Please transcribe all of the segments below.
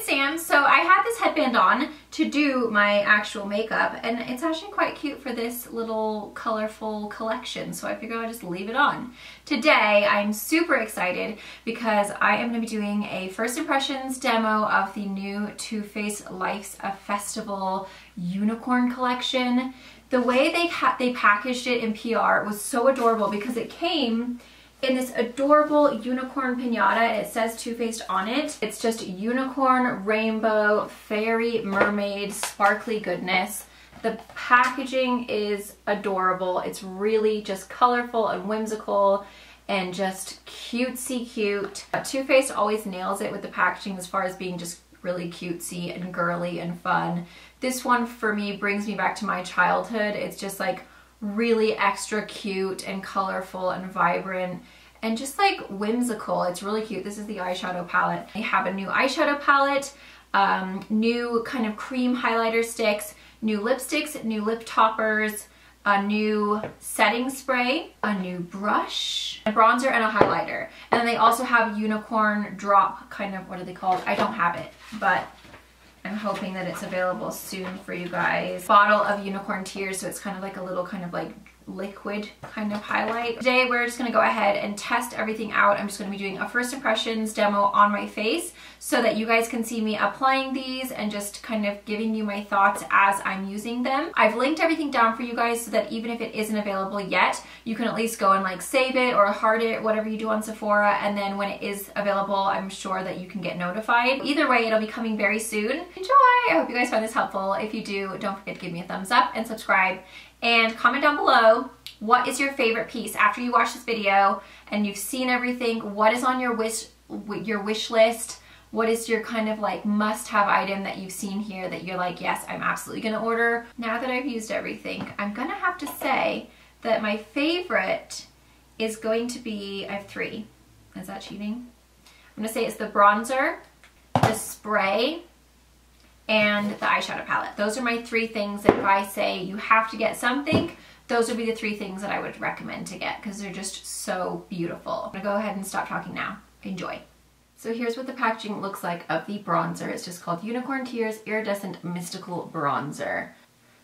Sam. So I had this headband on to do my actual makeup, and it's actually quite cute for this little colorful collection, so I figured I'd just leave it on. Today I'm super excited because I am going to be doing a first impressions demo of the new Too Faced Life's a Festival unicorn collection. The way they packaged it in PR was so adorable because it came in this adorable unicorn piñata, and it says Too Faced on it. It's just unicorn, rainbow, fairy, mermaid, sparkly goodness. The packaging is adorable. It's really just colorful and whimsical and just cutesy cute. Too Faced always nails it with the packaging as far as being just really cutesy and girly and fun. This one for me brings me back to my childhood. It's just like really extra cute and colorful and vibrant and just like whimsical. It's really cute. This is the eyeshadow palette. I have a new eyeshadow palette, new kind of cream highlighter sticks, new lipsticks, new lip toppers, a new setting spray, a new brush, a bronzer, and a highlighter. And then they also have unicorn drop kind of, what are they called? I don't have it, but I'm hoping that it's available soon for you guys. Bottle of Unicorn Tears, so it's kind of like a little kind of like liquid kind of highlight. Today we're just gonna go ahead and test everything out. I'm just gonna be doing a first impressions demo on my face so that you guys can see me applying these and just kind of giving you my thoughts as I'm using them. I've linked everything down for you guys so that even if it isn't available yet, you can at least go and like save it or heart it, whatever you do on Sephora, and then when it is available, I'm sure that you can get notified. Either way, it'll be coming very soon. Enjoy! I hope you guys find this helpful. If you do, don't forget to give me a thumbs up and subscribe. And comment down below, what is your favorite piece after you watch this video and you've seen everything? What is on your wish list? What is your kind of like must-have item that you've seen here that you're like, yes, I'm absolutely gonna order? Now that I've used everything, I'm gonna have to say that my favorite is going to be, I have three. Is that cheating? I'm gonna say it's the bronzer, the spray, and the eyeshadow palette. Those are my three things that if I say you have to get something, those would be the three things that I would recommend to get because they're just so beautiful. I'm gonna go ahead and stop talking now. Enjoy. So here's what the packaging looks like of the bronzer. It's just called Unicorn Tears Iridescent Mystical Bronzer.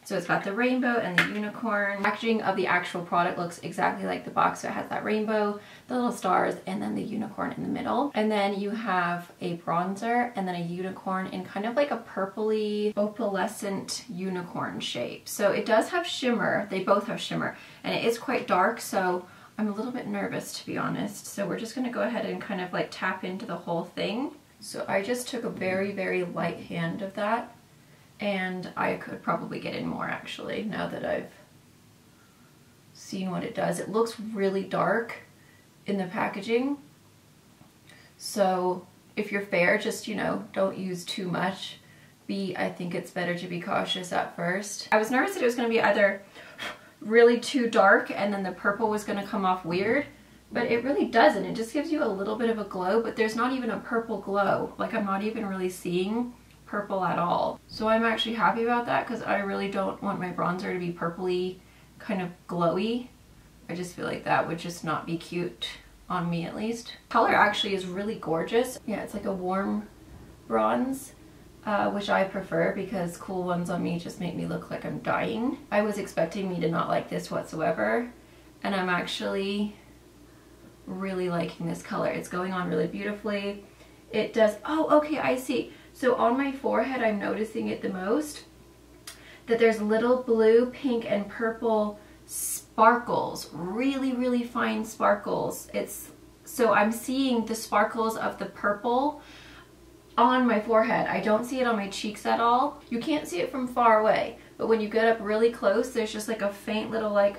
So it's got the rainbow and the unicorn. Packaging of the actual product looks exactly like the box. So it has that rainbow, the little stars, and then the unicorn in the middle. And then you have a bronzer and then a unicorn in kind of like a purpley opalescent unicorn shape. So it does have shimmer. They both have shimmer. And it is quite dark, so I'm a little bit nervous to be honest. So we're just gonna go ahead and kind of like tap into the whole thing. So I just took a very, very light hand of that. And I could probably get in more actually now that I've seen what it does. It looks really dark in the packaging. So if you're fair, just, you know, don't use too much. I think it's better to be cautious at first. I was nervous that it was going to be either really too dark and then the purple was going to come off weird, but it really doesn't. It just gives you a little bit of a glow, but there's not even a purple glow. Like I'm not even really seeing purple at all. So I'm actually happy about that because I really don't want my bronzer to be purpley, kind of glowy. I just feel like that would just not be cute on me at least. Color actually is really gorgeous. Yeah, it's like a warm bronze, which I prefer because cool ones on me just make me look like I'm dying. I was expecting me to not like this whatsoever, and I'm actually really liking this color. It's going on really beautifully. It does, oh, okay, I see. So on my forehead, I'm noticing it the most, that there's little blue, pink, and purple sparkles, really, really fine sparkles. So I'm seeing the sparkles of the purple on my forehead. I don't see it on my cheeks at all. You can't see it from far away, but when you get up really close, there's just like a faint little like,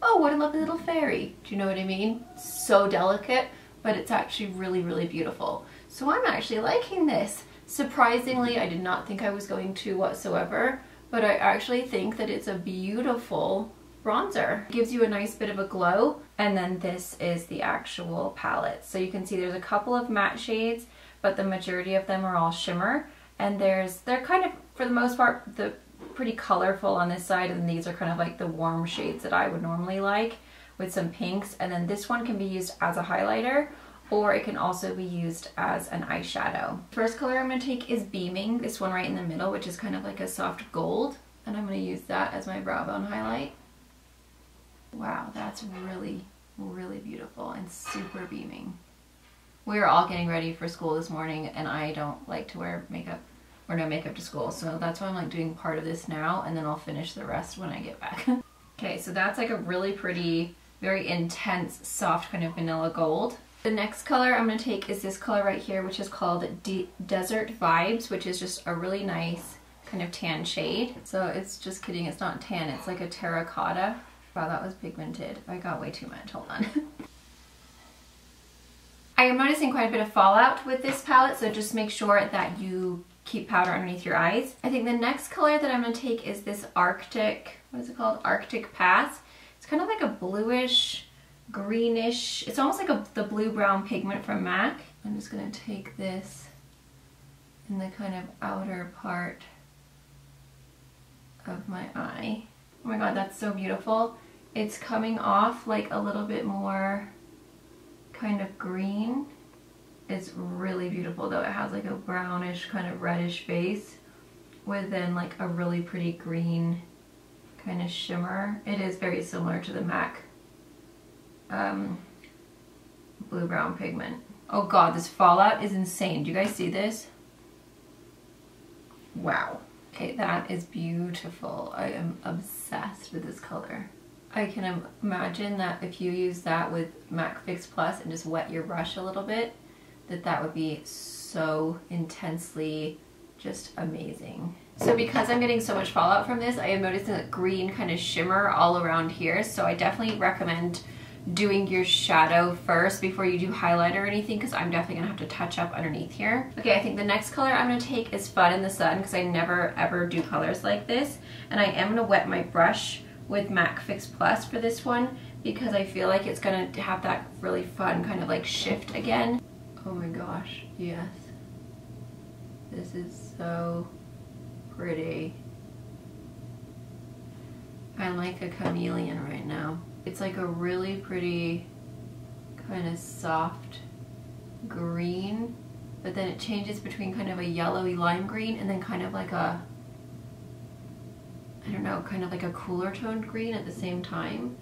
oh, what a lovely little fairy. Do you know what I mean? So delicate, but it's actually really, really beautiful. So I'm actually liking this. Surprisingly, I did not think I was going to whatsoever, but I actually think that it's a beautiful bronzer. It gives you a nice bit of a glow, and then this is the actual palette. So you can see there's a couple of matte shades, but the majority of them are all shimmer, and they're kind of, for the most part, pretty colorful on this side, and these are kind of like the warm shades that I would normally like with some pinks. And then this one can be used as a highlighter, or it can also be used as an eyeshadow. First color I'm going to take is Beaming, this one right in the middle, which is kind of like a soft gold, and I'm going to use that as my brow bone highlight. Wow, that's really, really beautiful and super beaming. We're all getting ready for school this morning, and I don't like to wear makeup or no makeup to school, so that's why I'm like doing part of this now, and then I'll finish the rest when I get back. Okay, so that's like a really pretty, very intense, soft kind of vanilla gold. The next color I'm going to take is this color right here, which is called Desert Vibes, which is just a really nice kind of tan shade. So it's just kidding, it's not tan, it's like a terracotta. Wow, that was pigmented. I got way too much, hold on. I am noticing quite a bit of fallout with this palette, so just make sure that you keep powder underneath your eyes. I think the next color that I'm going to take is this Arctic, what is it called? Arctic Pass. It's kind of like a bluish, greenish, it's almost like the blue-brown pigment from MAC. I'm just going to take this in the kind of outer part of my eye. Oh my god, that's so beautiful. It's coming off like a little bit more kind of green. It's really beautiful though. It has like a brownish kind of reddish base with then like a really pretty green kind of shimmer. It is very similar to the MAC blue-brown pigment. Oh god, this fallout is insane. Do you guys see this? Wow. Okay, that is beautiful. I am obsessed with this color. I can imagine that if you use that with MAC Fix Plus and just wet your brush a little bit, that would be so intensely just amazing. So because I'm getting so much fallout from this, I am noticing a green kind of shimmer all around here, so I definitely recommend doing your shadow first before you do highlight or anything, because I'm definitely gonna have to touch up underneath here. Okay, I think the next color I'm gonna take is Fun in the Sun, because I never ever do colors like this, and I am gonna wet my brush with MAC Fix Plus for this one, because I feel like it's gonna have that really fun kind of like shift again. Oh my gosh, yes. This is so pretty. I'm like a chameleon right now. It's like a really pretty kind of soft green, but then it changes between kind of a yellowy lime green and then kind of like a, I don't know, kind of like a cooler toned green at the same time.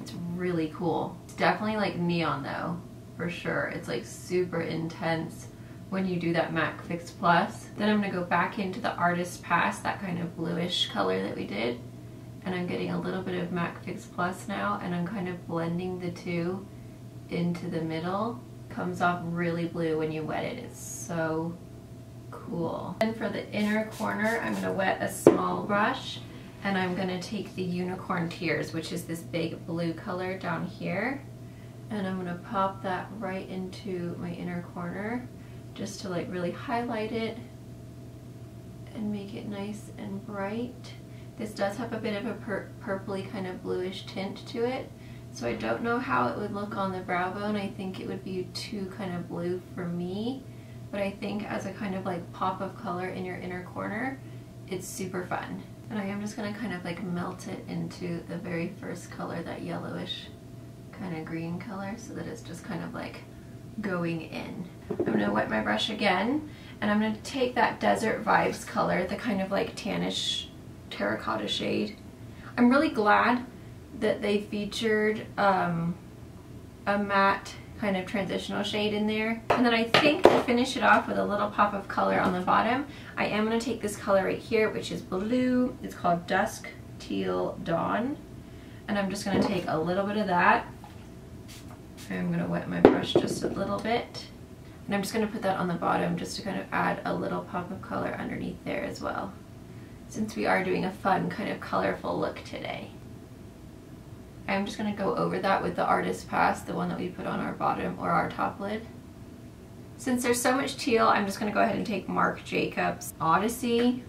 It's really cool. It's definitely like neon though, for sure. It's like super intense when you do that MAC Fix Plus. Then I'm gonna go back into the Artist Pass, that kind of bluish color that we did. And I'm getting a little bit of MAC Fix Plus now, and I'm kind of blending the two into the middle. Comes off really blue when you wet it. It's so cool. And for the inner corner, I'm gonna wet a small brush, and I'm gonna take the Unicorn Tears, which is this big blue color down here. And I'm gonna pop that right into my inner corner, just to like really highlight it and make it nice and bright. This does have a bit of a purpley kind of bluish tint to it, so I don't know how it would look on the brow bone. I think it would be too kind of blue for me, but I think as a kind of like pop of color in your inner corner, it's super fun. And I am just gonna kind of like melt it into the very first color, that yellowish kind of green color, so that it's just kind of like going in. I'm gonna wet my brush again, and I'm gonna take that Desert Vibes color, the kind of like tannish terracotta shade. I'm really glad that they featured a matte kind of transitional shade in there. And then I think to finish it off with a little pop of color on the bottom, I am going to take this color right here, which is blue. It's called Dusk Teal Dawn. And I'm just going to take a little bit of that. I'm going to wet my brush just a little bit. And I'm just going to put that on the bottom just to kind of add a little pop of color underneath there as well, since we are doing a fun kind of colorful look today. I'm just going to go over that with the Artist Pass, the one that we put on our bottom or our top lid. Since there's so much teal, I'm just going to go ahead and take Marc Jacobs Odyssey.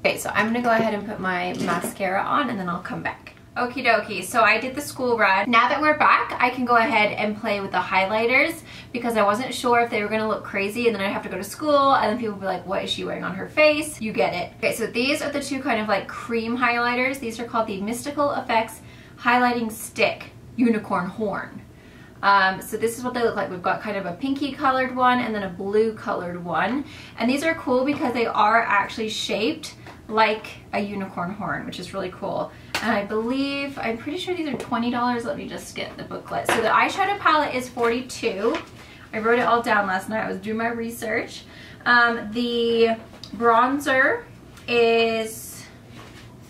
Okay, so I'm going to go ahead and put my mascara on, and then I'll come back. Okie dokie, so I did the school run. Now that we're back, I can go ahead and play with the highlighters, because I wasn't sure if they were gonna look crazy and then I'd have to go to school and then people would be like, what is she wearing on her face? You get it. Okay, so these are the two kind of like cream highlighters. These are called the Mystical Effects Highlighting Stick Unicorn Horn. So this is what they look like. We've got kind of a pinky colored one and then a blue colored one. And these are cool because they are actually shaped like a unicorn horn, which is really cool. And I believe, I'm pretty sure these are $20. Let me just get the booklet. So the eyeshadow palette is $42. I wrote it all down last night. I was doing my research. The bronzer is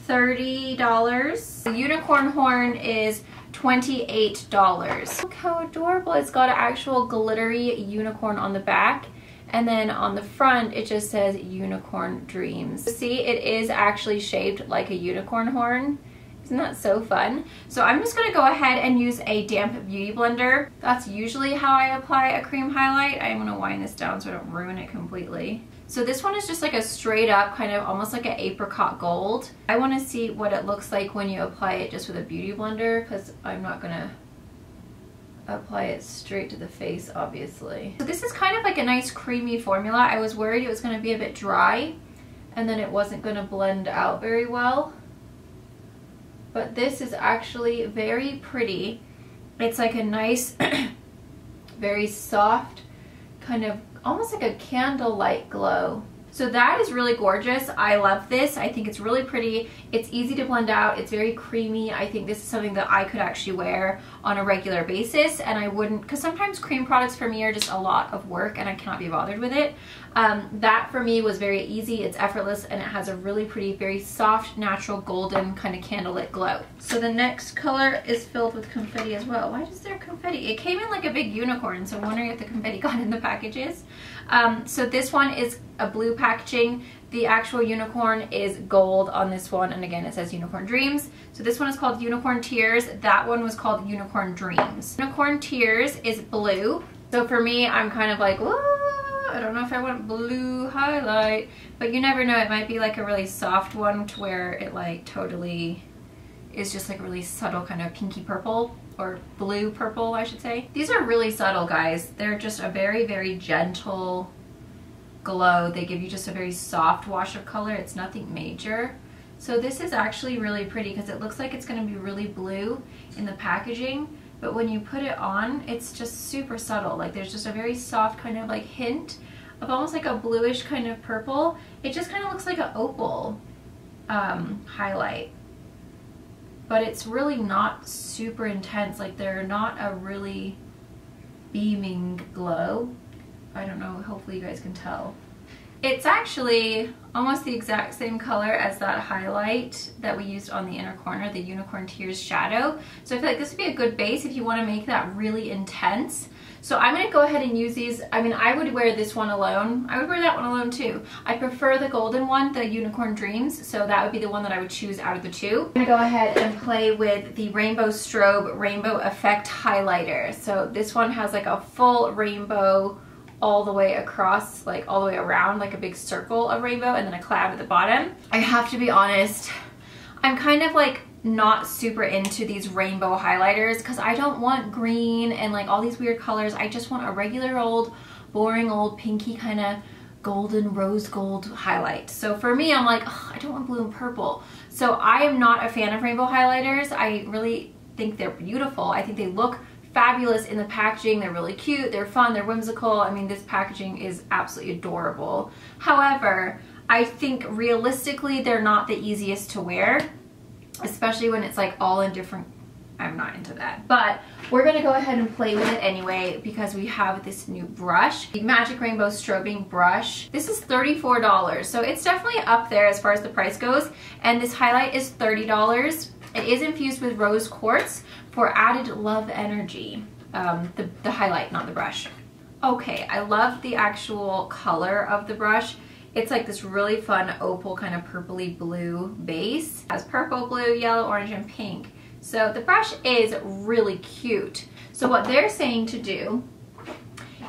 $30. The unicorn horn is $28. Look how adorable. It's got an actual glittery unicorn on the back. And then on the front, it just says Unicorn Dreams. See, it is actually shaped like a unicorn horn. Isn't that so fun? So I'm just gonna go ahead and use a damp beauty blender. That's usually how I apply a cream highlight. I'm gonna wind this down so I don't ruin it completely. So this one is just like a straight up, kind of almost like an apricot gold. I wanna see what it looks like when you apply it just with a beauty blender, because I'm not gonna apply it straight to the face, obviously. So this is kind of like a nice creamy formula. I was worried it was gonna be a bit dry and then it wasn't gonna blend out very well. But this is actually very pretty. It's like a nice, very soft, kind of almost like a candlelight glow. So that is really gorgeous. I love this. I think it's really pretty. It's easy to blend out. It's very creamy. I think this is something that I could actually wear on a regular basis, and I wouldn't, because sometimes cream products for me are just a lot of work and I cannot be bothered with it. That for me was very easy. It's effortless and it has a really pretty, very soft, natural golden kind of candlelit glow. So the next color is filled with confetti as well. Why is there confetti? It came in like a big unicorn, so I'm wondering if the confetti got in the packages. So this one is a blue packaging. The actual unicorn is gold on this one, and again it says Unicorn Dreams. So this one is called Unicorn Tears. That one was called Unicorn Dreams. Unicorn Tears is blue. So for me, I'm kind of like, whoa, I don't know if I want blue highlight, but you never know. It might be like a really soft one to where it like totally is just like a really subtle kind of pinky purple, or blue purple, I should say. These are really subtle, guys. They're just a very, very gentle glow. They give you just a very soft wash of color. It's nothing major. So this is actually really pretty because it looks like it's going to be really blue in the packaging, but when you put it on, it's just super subtle. Like there's just a very soft kind of like hint of almost like a bluish kind of purple. It just kind of looks like an opal highlight, but it's really not super intense. Like they're not a really beaming glow. I don't know, hopefully you guys can tell. It's actually almost the exact same color as that highlight that we used on the inner corner, the Unicorn Tears shadow. So I feel like this would be a good base if you want to make that really intense. So I'm going to go ahead and use these. I mean, I would wear this one alone. I would wear that one alone too. I prefer the golden one, the Unicorn Dreams, so that would be the one that I would choose out of the two. I'm going to go ahead and play with the Rainbow Strobe Rainbow Effect Highlighter. So this one has like a full rainbow all the way across, like all the way around, like a big circle of rainbow and then a cloud at the bottom. I have to be honest, I'm kind of like not super into these rainbow highlighters because I don't want green and like all these weird colors. I just want a regular old, boring old pinky kind of golden rose gold highlight. So for me, I'm like, oh, I don't want blue and purple. So I am not a fan of rainbow highlighters. I really think they're beautiful. I think they look fabulous in the packaging. They're really cute, they're fun, they're whimsical. I mean, this packaging is absolutely adorable. However, I think realistically they're not the easiest to wear, especially when it's like all in different, I'm not into that. But we're gonna go ahead and play with it anyway because we have this new brush, the Magic Rainbow Strobing brush. This is $34, so it's definitely up there as far as the price goes, and this highlight is $30. It is infused with rose quartz for added love energy. The highlight, not the brush. Okay, I love the actual color of the brush. It's like this really fun opal kind of purpley blue base. It has purple, blue, yellow, orange, and pink. So the brush is really cute. So what they're saying to do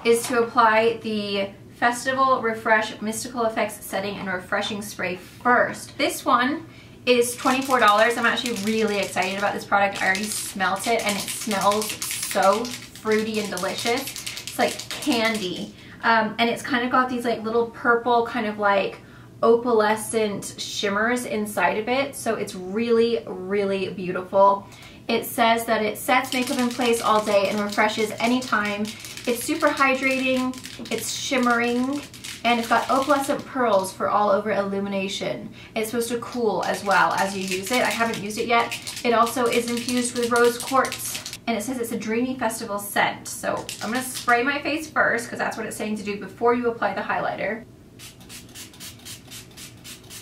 is to apply the Festival Refresh Mystical Effects Setting and Refreshing Spray first. This one is $24. I'm actually really excited about this product. I already smelt it and it smells so fruity and delicious. It's like candy. And it's kind of got these like little purple kind of like opalescent shimmers inside of it. So it's really, really beautiful. It says that it sets makeup in place all day and refreshes anytime. It's super hydrating, it's shimmering, and it's got opalescent pearls for all over illumination. It's supposed to cool as well as you use it. I haven't used it yet. It also is infused with rose quartz, and it says it's a dreamy festival scent. So I'm gonna spray my face first because that's what it's saying to do before you apply the highlighter.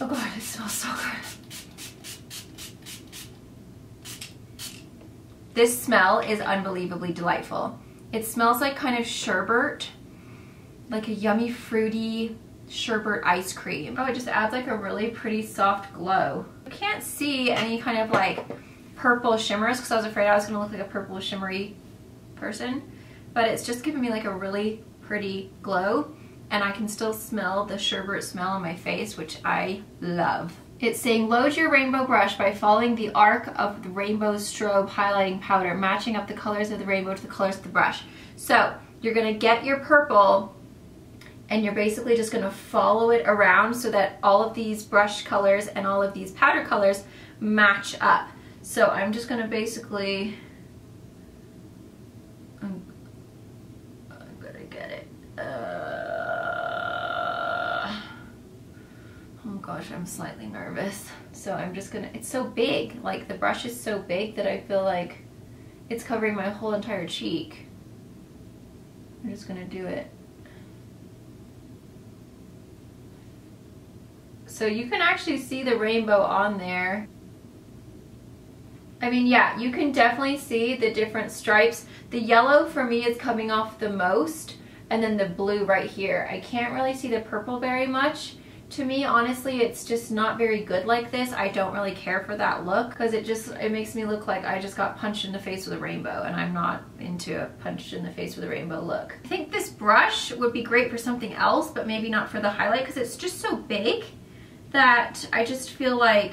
Oh God, it smells so good. This smell is unbelievably delightful. It smells like kind of sherbet, like a yummy fruity sherbet ice cream. Oh, it just adds like a really pretty soft glow. I can't see any kind of like purple shimmers because I was afraid I was gonna look like a purple shimmery person, but it's just giving me like a really pretty glow, and I can still smell the sherbet smell on my face, which I love. It's saying load your rainbow brush by following the arc of the rainbow strobe highlighting powder, matching up the colors of the rainbow to the colors of the brush. So you're gonna get your purple and you're basically just gonna follow it around so that all of these brush colors and all of these powder colors match up. So I'm just gonna basically, I'm gonna get it. Oh gosh, I'm slightly nervous. So I'm just gonna, it's so big, like the brush is so big that I feel like it's covering my whole entire cheek. I'm just gonna do it. So you can actually see the rainbow on there. I mean, yeah, you can definitely see the different stripes. The yellow for me is coming off the most, and then the blue right here. I can't really see the purple very much. To me, honestly, it's just not very good like this. I don't really care for that look because it makes me look like I just got punched in the face with a rainbow, and I'm not into a punched in the face with a rainbow look. I think this brush would be great for something else, but maybe not for the highlight because it's just so big that I just feel like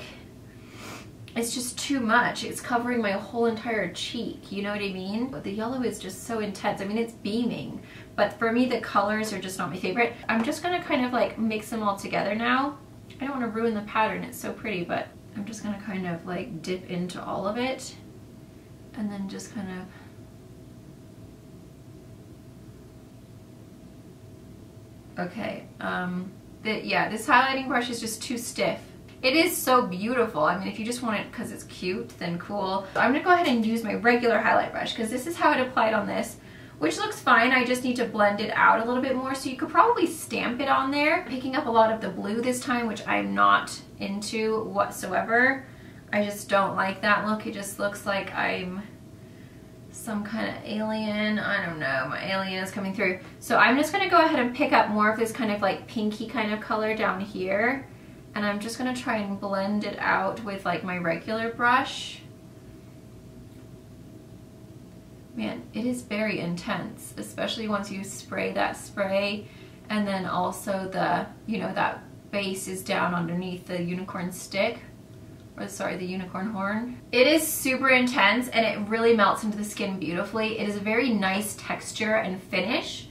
it's just too much. It's covering my whole entire cheek, you know what I mean? But the yellow is just so intense. I mean, it's beaming, but for me, the colors are just not my favorite. I'm just gonna kind of like mix them all together now. I don't wanna ruin the pattern, it's so pretty, but I'm just gonna kind of like dip into all of it and then just kind of, okay. Yeah, this highlighting brush is just too stiff. It is so beautiful. I mean, if you just want it because it's cute, then cool. I'm gonna go ahead and use my regular highlight brush because this is how it applied on this, which looks fine. I just need to blend it out a little bit more, so you could probably stamp it on there. Picking up a lot of the blue this time, which I'm not into whatsoever. I just don't like that look. It just looks like I'm some kind of alien. I don't know, my alien is coming through. So I'm just gonna go ahead and pick up more of this kind of like pinky kind of color down here. And I'm just gonna try and blend it out with like my regular brush. Man, it is very intense, especially once you spray that spray and then also the, you know, that base is down underneath the unicorn stick, or sorry, the unicorn horn. It is super intense and it really melts into the skin beautifully. It is a very nice texture and finish.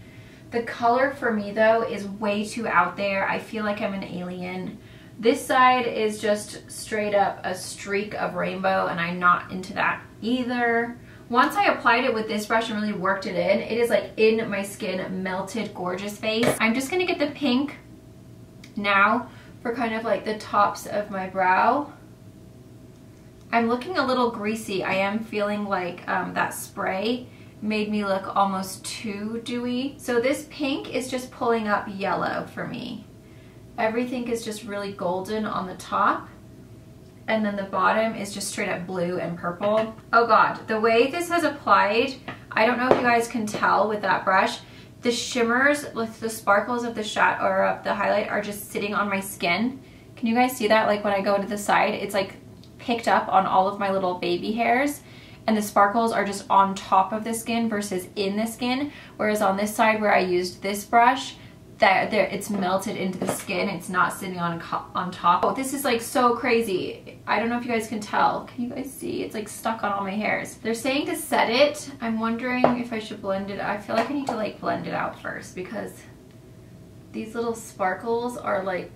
The color for me though is way too out there. I feel like I'm an alien. This side is just straight up a streak of rainbow, and I'm not into that either. Once I applied it with this brush and really worked it in, it is like in my skin, melted, gorgeous face. I'm just gonna get the pink now for kind of like the tops of my brow. I'm looking a little greasy. I am feeling like that spray made me look almost too dewy. So this pink is just pulling up yellow for me. Everything is just really golden on the top, and then the bottom is just straight up blue and purple. Oh God, the way this has applied, I don't know if you guys can tell with that brush, the shimmers with the sparkles of the shadow or of the highlight are just sitting on my skin. Can you guys see that? Like when I go to the side, it's like picked up on all of my little baby hairs, and the sparkles are just on top of the skin versus in the skin. Whereas on this side where I used this brush, it's melted into the skin. It's not sitting on top. Oh, this is like so crazy. I don't know if you guys can tell. Can you guys see? It's like stuck on all my hairs. They're saying to set it. I'm wondering if I should blend it. I feel like I need to like blend it out first because these little sparkles are like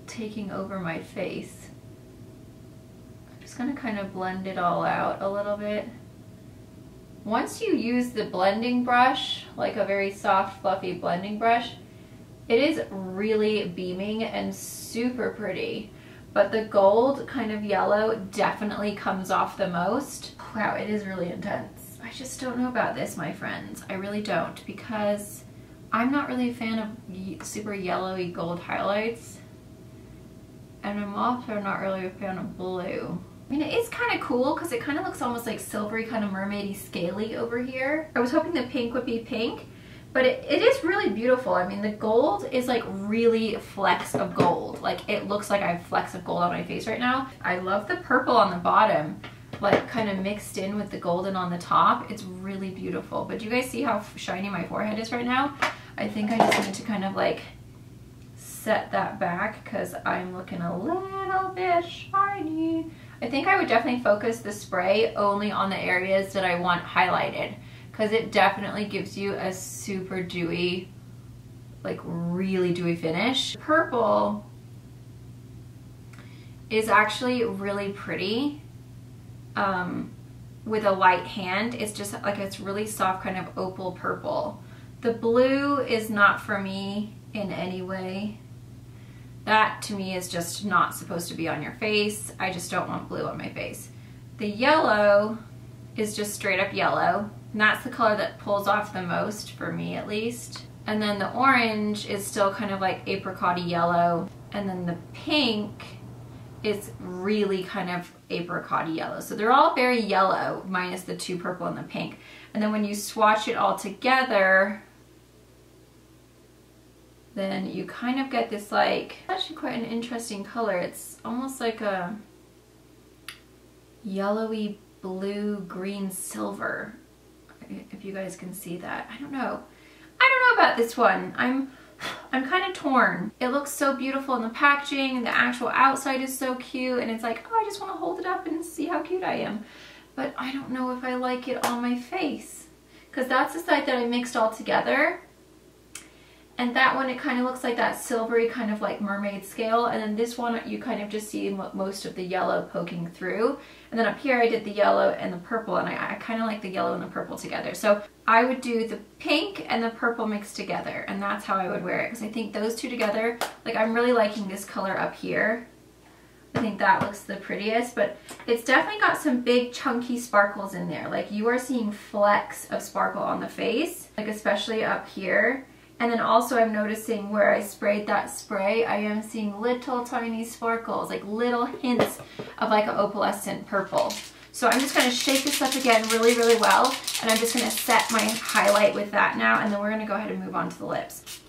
taking over my face. I'm just just gonna kind of blend it all out a little bit. Once you use the blending brush, like a very soft, fluffy blending brush, it is really beaming and super pretty. But the gold kind of yellow definitely comes off the most. Wow, it is really intense. I just don't know about this, my friends. I really don't, because I'm not really a fan of super yellowy gold highlights. And I'm also not really a fan of blue. I mean, it is kind of cool because it kind of looks almost like silvery, kind of mermaidy, scaly over here. I was hoping the pink would be pink, but it is really beautiful. I mean, the gold is like really flecks of gold. Like, it looks like I have flecks of gold on my face right now. I love the purple on the bottom, like kind of mixed in with the golden on the top. It's really beautiful. But do you guys see how shiny my forehead is right now? I think I just need to kind of like set that back because I'm looking a little bit shiny. I think I would definitely focus the spray only on the areas that I want highlighted, because it definitely gives you a super dewy, like really dewy finish. Purple is actually really pretty with a light hand. It's just like, it's really soft kind of opal purple. The blue is not for me in any way. That to me is just not supposed to be on your face. I just don't want blue on my face. The yellow is just straight up yellow, and that's the color that pulls off the most for me, at least. And then the orange is still kind of like apricot-y yellow, and then the pink is really kind of apricot-y yellow. So they're all very yellow, minus the two purple and the pink. And then when you swatch it all together, then you kind of get this like, actually quite an interesting color. It's almost like a yellowy blue, green, silver, if you guys can see that. I don't know about this one. I'm kind of torn. It looks so beautiful in the packaging, and the actual outside is so cute, and it's like, oh, I just want to hold it up and see how cute I am. But I don't know if I like it on my face, because that's the side that I mixed all together. And that one, it kind of looks like that silvery kind of like mermaid scale. And then this one, you kind of just see most of the yellow poking through. And then up here, I did the yellow and the purple, and I kind of like the yellow and the purple together. So I would do the pink and the purple mixed together, and that's how I would wear it. Because I think those two together, like, I'm really liking this color up here. I think that looks the prettiest, but it's definitely got some big chunky sparkles in there. Like, you are seeing flecks of sparkle on the face, like especially up here. And then also I'm noticing where I sprayed that spray, I am seeing little tiny sparkles, like little hints of like an opalescent purple. So I'm just going to shake this up again really, really well, and I'm just going to set my highlight with that now, and then we're going to go ahead and move on to the lips.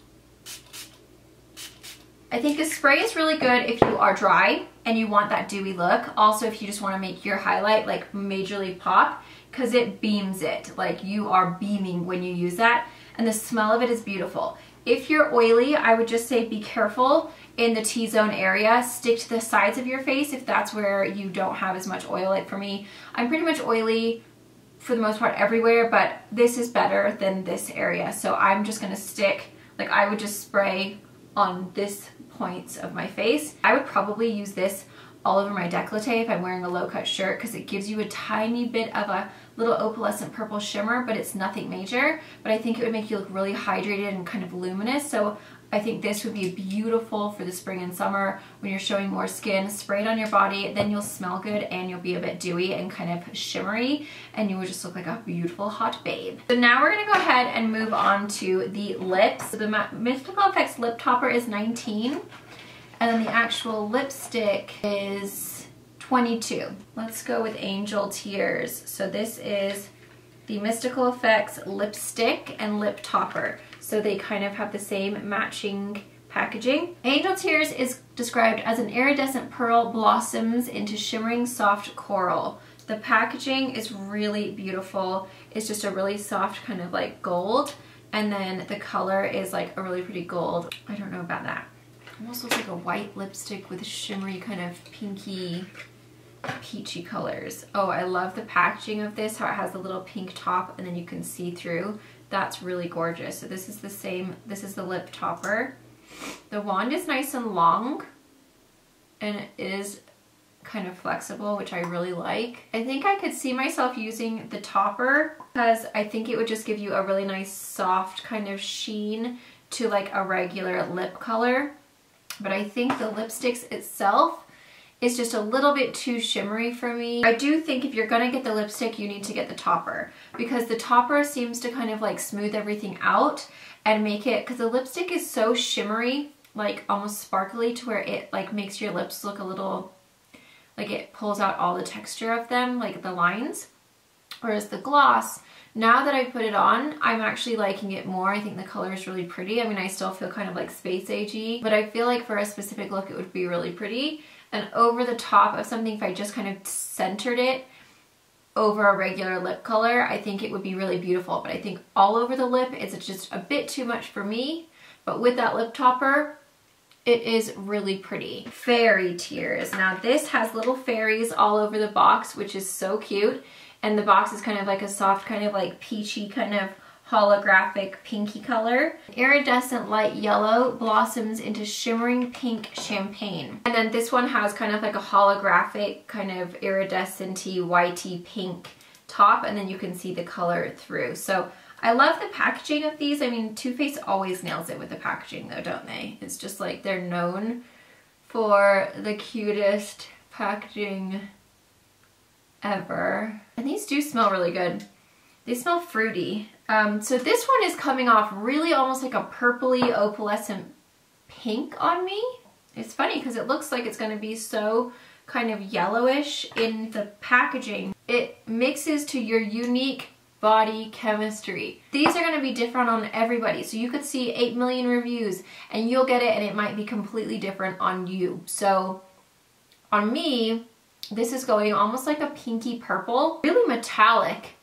I think a spray is really good if you are dry and you want that dewy look. Also, if you just want to make your highlight like majorly pop, because it beams it. Like, you are beaming when you use that. And the smell of it is beautiful. If you're oily, I would just say be careful in the T-zone area. Stick to the sides of your face if that's where you don't have as much oil. Like for me, I'm pretty much oily for the most part everywhere, but this is better than this area. So I'm just gonna stick, like I would just spray on this points of my face. I would probably use this all over my décolleté if I'm wearing a low-cut shirt, because it gives you a tiny bit of a little opalescent purple shimmer, but it's nothing major. But I think it would make you look really hydrated and kind of luminous. So I think this would be beautiful for the spring and summer when you're showing more skin. Spray it on your body, then you'll smell good and you'll be a bit dewy and kind of shimmery, and you will just look like a beautiful hot babe. So now we're gonna go ahead and move on to the lips. So the Mystical Effects lip topper is 19, and then the actual lipstick is 22. Let's go with Angel Tears. So this is the Mystical Effects lipstick and lip topper. So they kind of have the same matching packaging. Angel Tears is described as an iridescent pearl blossoms into shimmering soft coral. The packaging is really beautiful. It's just a really soft kind of like gold. And then the color is like a really pretty gold. I don't know about that. Almost looks like a white lipstick with shimmery kind of pinky, peachy colors. Oh, I love the packaging of this, how it has the little pink top and then you can see through. That's really gorgeous. So this is the same, this is the lip topper. The wand is nice and long, and it is kind of flexible, which I really like. I think I could see myself using the topper because I think it would just give you a really nice soft kind of sheen to like a regular lip color. But I think the lipsticks itself is just a little bit too shimmery for me. I do think if you're gonna get the lipstick, you need to get the topper because the topper seems to kind of like smooth everything out and make it, because the lipstick is so shimmery, like almost sparkly, to where it like makes your lips look a little, like it pulls out all the texture of them, like the lines. Whereas the gloss, now that I put it on, I'm actually liking it more. I think the color is really pretty. I mean, I still feel kind of like space agey, but I feel like for a specific look, it would be really pretty. And over the top of something, if I just kind of centered it over a regular lip color, I think it would be really beautiful. But I think all over the lip, it's just a bit too much for me. But with that lip topper, it is really pretty. Fairy Tears. Now this has little fairies all over the box, which is so cute. And the box is kind of like a soft, kind of like peachy, kind of holographic pinky color. Iridescent light yellow blossoms into shimmering pink champagne. And then this one has kind of like a holographic, kind of iridescent-y, whitey pink top, and then you can see the color through. So I love the packaging of these. I mean, Too Faced always nails it with the packaging though, don't they? It's just like they're known for the cutest packaging ever. And these do smell really good. They smell fruity. So this one is coming off really almost like a purpley opalescent pink on me. It's funny because it looks like it's going to be so kind of yellowish in the packaging. It mixes to your unique body chemistry. These are going to be different on everybody. So you could see 8 million reviews and you'll get it and it might be completely different on you. So on me, this is going almost like a pinky purple, really metallic.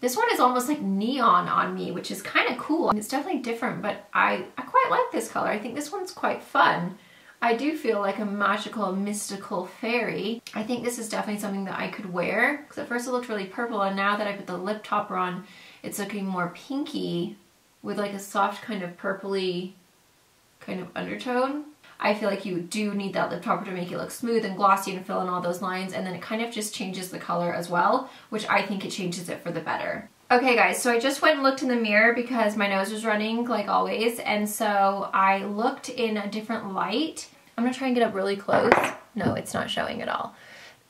This one is almost like neon on me, which is kind of cool. And it's definitely different, but I quite like this color. I think this one's quite fun. I do feel like a magical, mystical fairy. I think this is definitely something that I could wear, because at first it looked really purple, and now that I put the lip topper on, it's looking more pinky with like a soft kind of purpley kind of undertone. I feel like you do need that lip topper to make it look smooth and glossy and fill in all those lines, and then it kind of just changes the color as well, which I think it changes it for the better. Okay guys, so I just went and looked in the mirror because my nose was running like always, and so I looked in a different light. I'm gonna try and get up really close. No, it's not showing at all.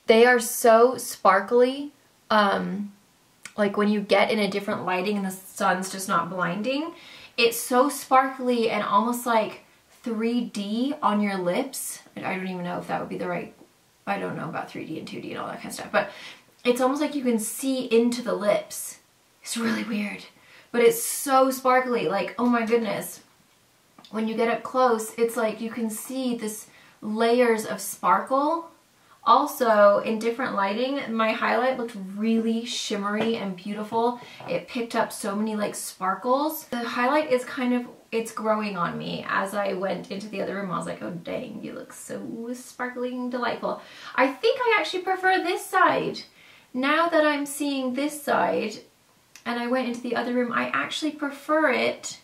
They are so sparkly, like when you get in a different lighting and the sun's just not blinding, it's so sparkly and almost like 3D on your lips. I don't even know if that would be the right, I don't know about 3D and 2D and all that kind of stuff, but it's almost like you can see into the lips. It's really weird, but it's so sparkly, like, oh my goodness. When you get up close, it's like you can see this layers of sparkle. Also, in different lighting, my highlight looked really shimmery and beautiful. It picked up so many like sparkles. The highlight is kind of, it's growing on me. As I went into the other room, I was like, oh dang, you look so sparkling delightful. I think I actually prefer this side. Now that I'm seeing this side, and I went into the other room, I actually prefer it.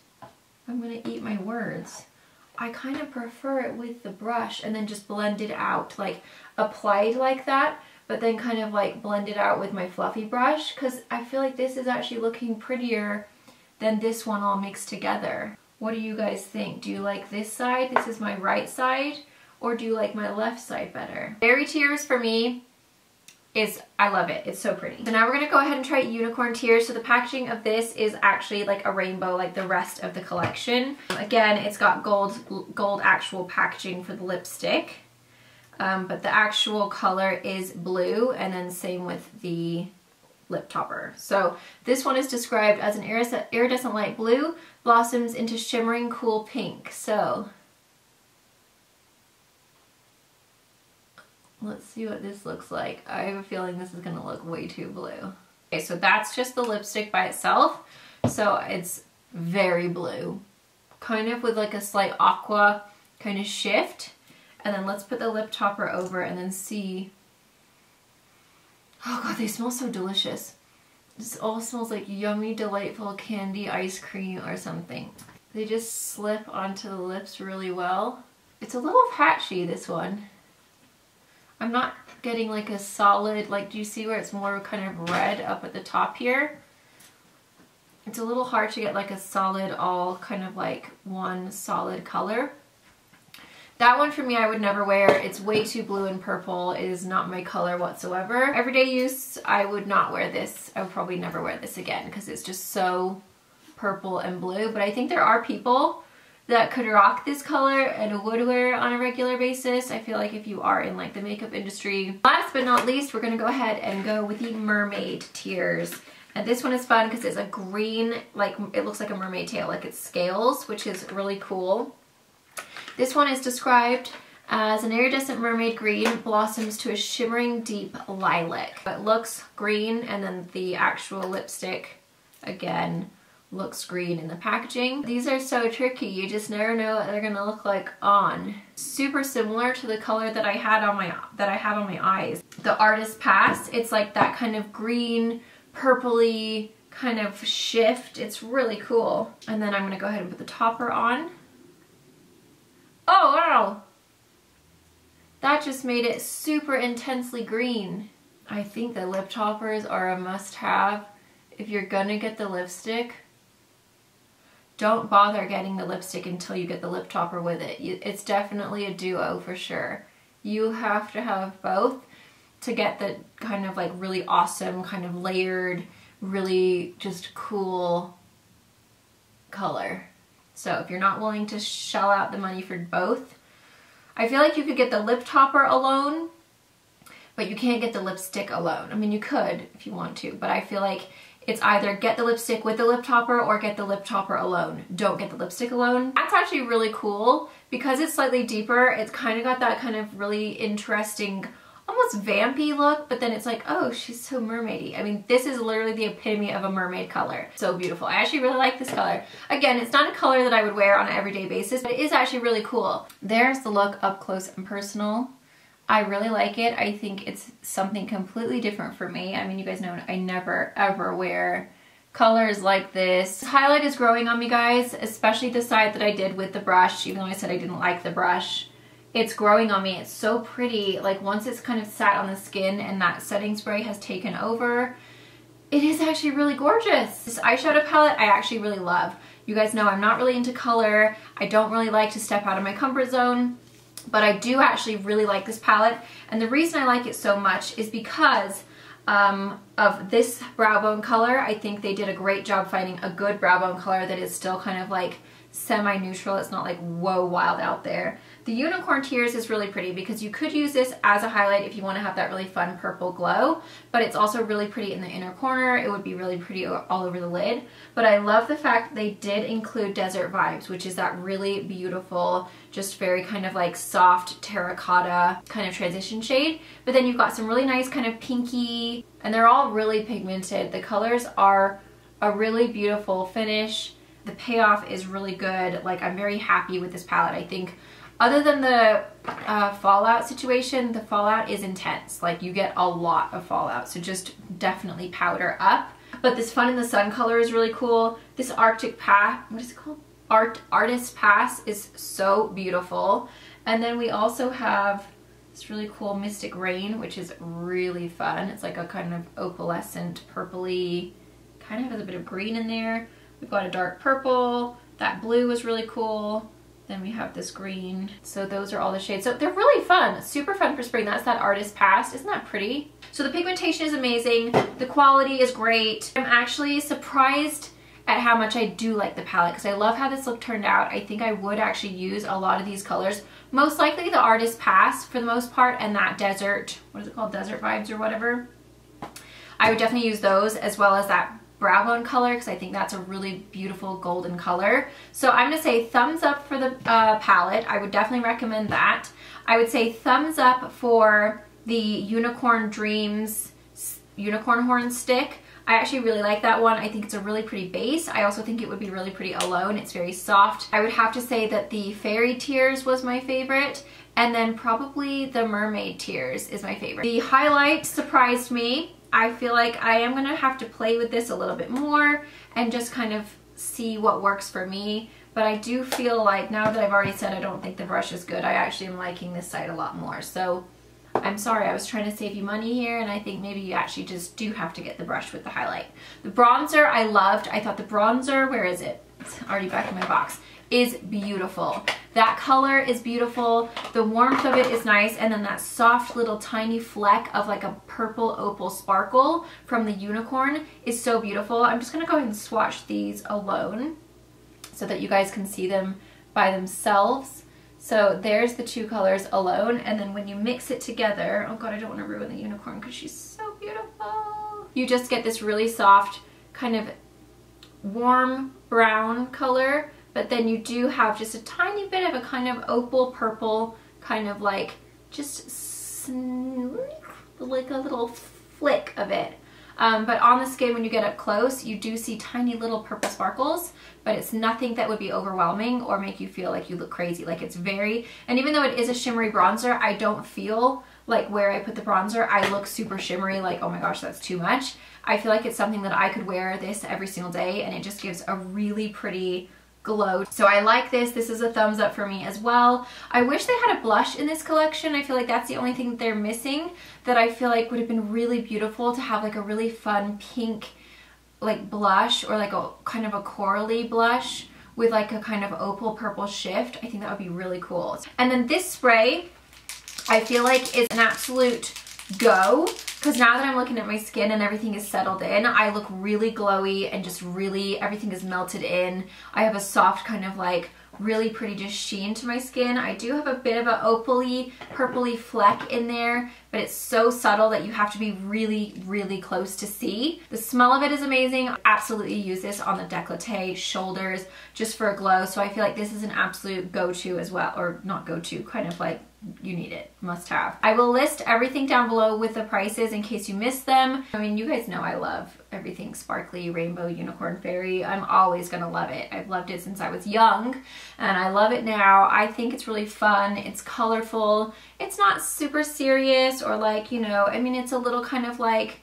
I'm gonna eat my words. I kind of prefer it with the brush and then just blend it out, like applied like that, but then kind of like blend it out with my fluffy brush, because I feel like this is actually looking prettier than this one all mixed together. What do you guys think? Do you like this side? This is my right side, or do you like my left side better? Fairy Tears for me is, I love it. It's so pretty. So now we're gonna go ahead and try Unicorn Tears. So the packaging of this is actually like a rainbow, like the rest of the collection. Again, it's got gold actual packaging for the lipstick, but the actual color is blue, and then same with the lip topper. So this one is described as an iridescent light blue, blossoms into shimmering cool pink. So let's see what this looks like. I have a feeling this is gonna look way too blue. Okay, so that's just the lipstick by itself. So it's very blue, kind of with like a slight aqua kind of shift. And then let's put the lip topper over and then see. Oh god, they smell so delicious. This all smells like yummy, delightful candy ice cream or something. They just slip onto the lips really well. It's a little patchy, this one. I'm not getting like a solid, like, do you see where it's more kind of red up at the top here? It's a little hard to get like a solid, all kind of like one solid color. That one for me, I would never wear. It's way too blue and purple. It is not my color whatsoever. Everyday use, I would not wear this. I would probably never wear this again because it's just so purple and blue. But I think there are people that could rock this color and would wear it on a regular basis. I feel like if you are in like the makeup industry. Last but not least, we're gonna go ahead and go with the Mermaid Tears. And this one is fun because it's a green, like it looks like a mermaid tail, like it's scales, which is really cool. This one is described as an iridescent mermaid green blossoms to a shimmering deep lilac. It looks green, and then the actual lipstick, again, looks green in the packaging. These are so tricky. You just never know what they're gonna look like on. Super similar to the color that I have on my eyes. The Artist Pass, it's like that kind of green, purpley kind of shift. It's really cool. And then I'm gonna go ahead and put the topper on. Oh wow! That just made it super intensely green. I think the lip toppers are a must-have. If you're gonna get the lipstick, don't bother getting the lipstick until you get the lip topper with it. It's definitely a duo for sure. You have to have both to get the kind of like really awesome, kind of layered, really just cool color. So if you're not willing to shell out the money for both, I feel like you could get the lip topper alone, but you can't get the lipstick alone. I mean, you could if you want to, but I feel like it's either get the lipstick with the lip topper or get the lip topper alone. Don't get the lipstick alone. That's actually really cool because it's slightly deeper. It's kind of got that kind of really interesting, almost vampy look, but then it's like, oh, she's so mermaidy. I mean, this is literally the epitome of a mermaid color. So beautiful. I actually really like this color. Again, it's not a color that I would wear on an everyday basis, but it is actually really cool. There's the look up close and personal. I really like it. I think it's something completely different for me. I mean, you guys know I never ever wear colors like this. This highlight is growing on me, guys, especially the side that I did with the brush, even though I said I didn't like the brush. It's growing on me. It's so pretty. Like once it's kind of sat on the skin and that setting spray has taken over, it is actually really gorgeous. This eyeshadow palette I actually really love. You guys know I'm not really into color. I don't really like to step out of my comfort zone, but I do actually really like this palette. And the reason I like it so much is because of this brow bone color. I think they did a great job finding a good brow bone color that is still kind of like semi-neutral. It's not like whoa wild out there. The Unicorn Tears is really pretty because you could use this as a highlight if you want to have that really fun purple glow, but it's also really pretty in the inner corner. It would be really pretty all over the lid. But I love the fact they did include Desert Vibes, which is that really beautiful, just very kind of like soft terracotta kind of transition shade. But then you've got some really nice kind of pinky, and they're all really pigmented. The colors are a really beautiful finish. The payoff is really good. Like, I'm very happy with this palette. I think other than the fallout situation, the fallout is intense. Like, you get a lot of fallout, so just definitely powder up. But this Fun in the Sun color is really cool. This Arctic Pass, what is it called? Artist Pass is so beautiful. And then we also have this really cool Mystic Rain, which is really fun. It's like a kind of opalescent purpley, kind of has a bit of green in there. We've got a dark purple. That blue is really cool. Then we have this green. So those are all the shades. So they're really fun, super fun for spring. That's that Artist Pass. Isn't that pretty? So the pigmentation is amazing. The quality is great. I'm actually surprised at how much I do like the palette because I love how this look turned out. I think I would actually use a lot of these colors. Most likely the Artist Pass for the most part, and that Desert, what is it called? Desert Vibes or whatever. I would definitely use those, as well as that brow bone color, because I think that's a really beautiful golden color. So I'm gonna say thumbs up for the palette. I would definitely recommend that. I would say thumbs up for the Unicorn Dreams Unicorn Horn stick. I actually really like that one. I think it's a really pretty base. I also think it would be really pretty alone. It's very soft. I would have to say that the Fairy Tears was my favorite, and then probably the Mermaid Tears is my favorite. The highlight surprised me. I feel like I am gonna have to play with this a little bit more and just kind of see what works for me. But I do feel like, now that I've already said I don't think the brush is good, I actually am liking this side a lot more. So I'm sorry, I was trying to save you money here, and I think maybe you actually just do have to get the brush with the highlight. The bronzer I loved. I thought the bronzer, where is it? It's already back in my box, is beautiful. That color is beautiful. The warmth of it is nice, and then that soft little tiny fleck of like a purple opal sparkle from the unicorn is so beautiful. I'm just gonna go ahead and swatch these alone so that you guys can see them by themselves. So there's the two colors alone, and then when you mix it together, oh god, I don't want to ruin the unicorn because she's so beautiful. You just get this really soft, kind of warm brown color, but then you do have just a tiny bit of a kind of opal purple, kind of like just like a little flick of it. But on the skin, when you get up close, you do see tiny little purple sparkles, but it's nothing that would be overwhelming or make you feel like you look crazy. Like it's very, and even though it is a shimmery bronzer, I don't feel like where I put the bronzer, I look super shimmery, like, oh my gosh, that's too much. I feel like it's something that I could wear this every single day, and it just gives a really pretty glow. So I like this. This is a thumbs up for me as well. I wish they had a blush in this collection. I feel like that's the only thing that they're missing that I feel like would have been really beautiful to have, like a really fun pink like blush, or like a kind of a corally blush with like a kind of opal purple shift. I think that would be really cool. And then this spray I feel like is an absolute go, because now that I'm looking at my skin and everything is settled in, I look really glowy and just really, everything is melted in. I have a soft kind of like really pretty just sheen to my skin. I do have a bit of an opally, purpley fleck in there, but it's so subtle that you have to be really, really close to see. The smell of it is amazing. I absolutely use this on the décolleté, shoulders, just for a glow. So I feel like this is an absolute go-to as well, or not go-to, kind of like you need it, must have. I will list everything down below with the prices in case you missed them. I mean, you guys know I love everything sparkly, rainbow, unicorn, fairy. I'm always gonna love it. I've loved it since I was young, and I love it now. I think it's really fun. It's colorful. It's not super serious or like, you know, I mean, it's a little kind of like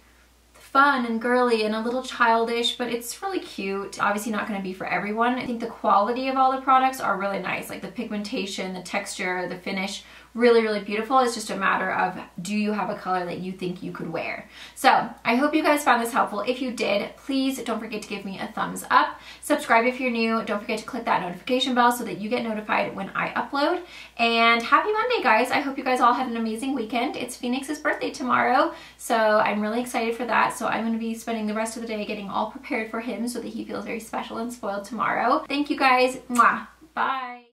fun and girly and a little childish, but it's really cute. Obviously not going to be for everyone. I think the quality of all the products are really nice, like the pigmentation, the texture, the finish, really, really beautiful. It's just a matter of, do you have a color that you think you could wear? So I hope you guys found this helpful. If you did, please don't forget to give me a thumbs up. Subscribe if you're new. Don't forget to click that notification bell so that you get notified when I upload. And happy Monday, guys. I hope you guys all had an amazing weekend. It's Phoenix's birthday tomorrow, so I'm really excited for that. So I'm going to be spending the rest of the day getting all prepared for him so that he feels very special and spoiled tomorrow. Thank you guys. Mwah. Bye.